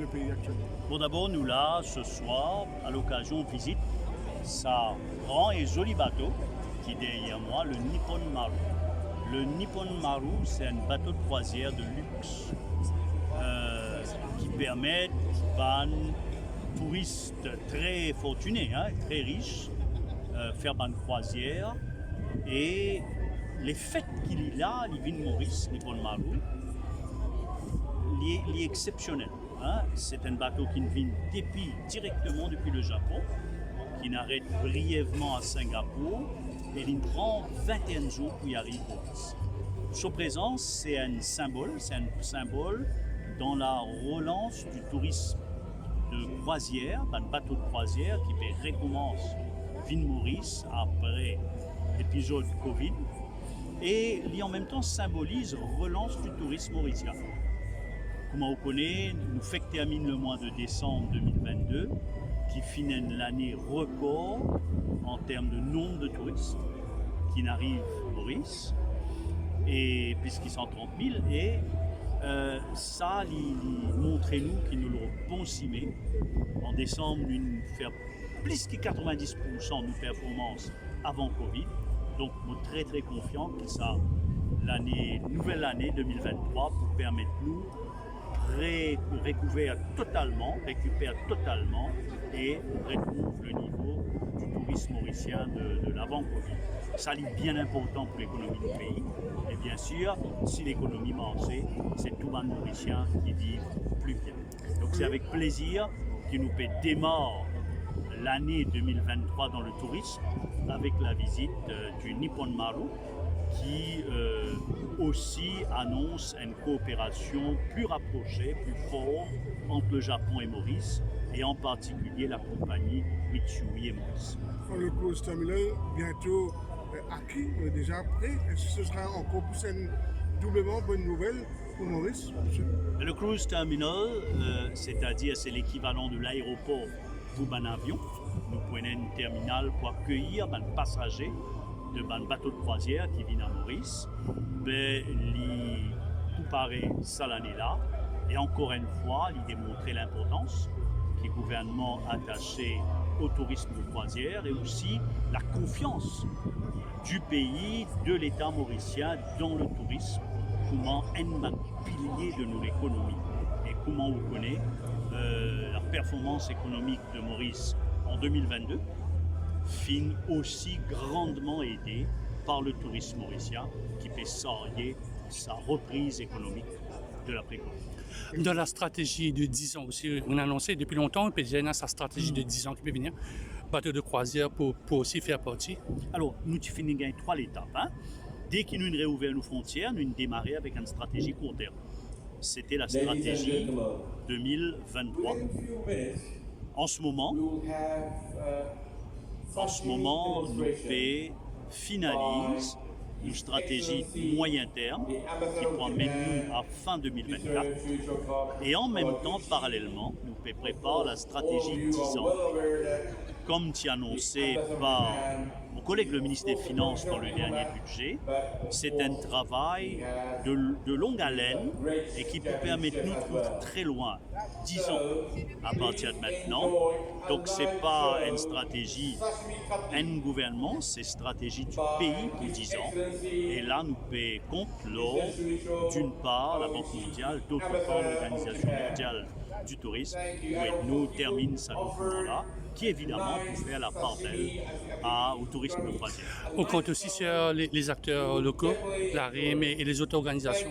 le pays actuellement? Bon, d'abord, nous là, ce soir, à l'occasion, on visite ça grand et joli bateau qui est derrière moi, le Nippon Maru. Le Nippon Maru, c'est un bateau de croisière de luxe qui permet à touristes très fortunés, très riches, faire une croisière. Et les fêtes qu'il a, les vignes Maurice, Nippon Maru, il est exceptionnel. C'est un bateau qui vient directement depuis le Japon, qui n'arrête brièvement à Singapour et il prend 21 jours pour y arriver. Sa présence, c'est un symbole dans la relance du tourisme de croisière, un bateau de croisière qui recommence Ville Maurice après l'épisode Covid et qui en même temps symbolise relance du tourisme mauricien. Comme on connaît, nous termine le mois de décembre 2022 qui finit l'année record en termes de nombre de touristes qui n'arrivent à Maurice, et puisqu'ils sont 30 000, et ça montre nous qu'il nous le pensons. En décembre, nous faisons plus que 90% de nos performances avant Covid, donc nous sommes très très confiants que ça, nouvelle année 2023 pour permettre nous récupérer totalement et retrouve le niveau du tourisme mauricien de l'avant-Covid. Ça est bien important pour l'économie du pays. Et bien sûr, si l'économie marche, c'est tout le monde mauricien qui vit plus bien. Donc c'est avec plaisir que nous peut démarrer l'année 2023 dans le tourisme avec la visite du Nippon Maru qui aussi annonce une coopération plus rapprochée, plus forte entre le Japon et Maurice, et en particulier la compagnie Mitsui et Maurice. Le cruise terminal bientôt acquis, déjà prêt. Est-ce que ce sera encore plus une doublement bonne nouvelle pour Maurice? Le cruise terminal, c'est-à-dire c'est l'équivalent de l'aéroport pour un avion. Nous prenons un terminal pour accueillir un passager de bateau de croisière qui vient à Maurice. Tout paraît ça l'année-là. Et encore une fois, il démontrait l'importance que le gouvernement attaché au tourisme de croisière et aussi la confiance du pays, de l'État mauricien dans le tourisme, comment un pilier de notre économie. Et comment on connaît la performance économique de Maurice en 2022 fin aussi grandement aidée par le tourisme mauricien qui peut s'orienter sa reprise économique de l'après-Covid. Dans la stratégie de 10 ans aussi, on a annoncé depuis longtemps, PGN a sa stratégie de 10 ans qui peut venir, bateau de croisière pour aussi faire partie. Alors, nous finissons gagner 3 étapes. Dès que nous avons ouvert nos frontières, nous avons démarré avec une stratégie court terme. C'était la stratégie 2023. En ce moment, nous finalisons une stratégie moyen terme qui promène nous à fin 2024. Et en même temps, parallèlement, nous préparons la stratégie 10 ans. Comme tu as annoncé par mon collègue le ministre des Finances dans le dernier budget, c'est un travail de longue haleine et qui peut permettre de nous trouver très loin, 10 ans à partir de maintenant. Donc ce n'est pas une stratégie d'un gouvernement, c'est une stratégie du pays pour 10 ans. Et là, nous payons compte lors, d'une part, la Banque mondiale, d'autre part, l'Organisation mondiale du tourisme, où nous termine ce document-là, qui évidemment peut faire la part d'elle au tourisme de croisière. On compte aussi sur les acteurs locaux, la RIM et les autres organisations.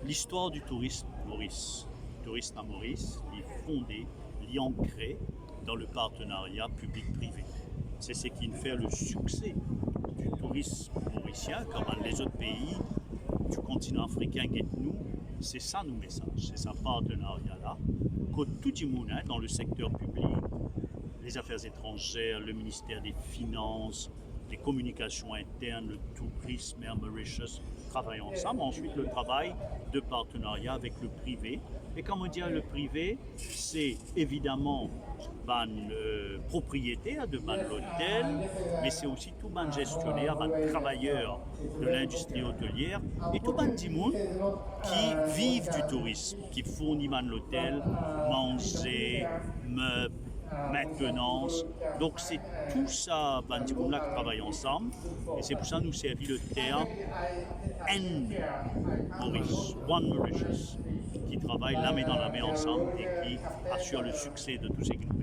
L'histoire du tourisme Maurice, le tourisme à Maurice, est fondé, est ancré dans le partenariat public-privé. C'est ce qui fait le succès du tourisme mauricien, comme dans les autres pays du continent africain qui est nous. C'est ça nos messages, c'est ce partenariat-là, que tout le monde dans le secteur public, les affaires étrangères, le ministère des Finances, les communications internes, le tourisme et Mauritius travaillent ensemble. Ensuite, le travail de partenariat avec le privé. Et comme on dit, le privé, c'est évidemment propriétaire de l'hôtel, mais c'est aussi tout gestionnaire, travailleurs de l'industrie hôtelière et tout monde qui vivent du tourisme, qui fournit l'hôtel, manger, meubles, maintenance. Donc c'est tout ça, qui travaille ensemble. Et c'est pour ça que nous servit le terme One Mauritius, qui travaille la main dans la main ensemble et qui assure le succès de tous ces groupes.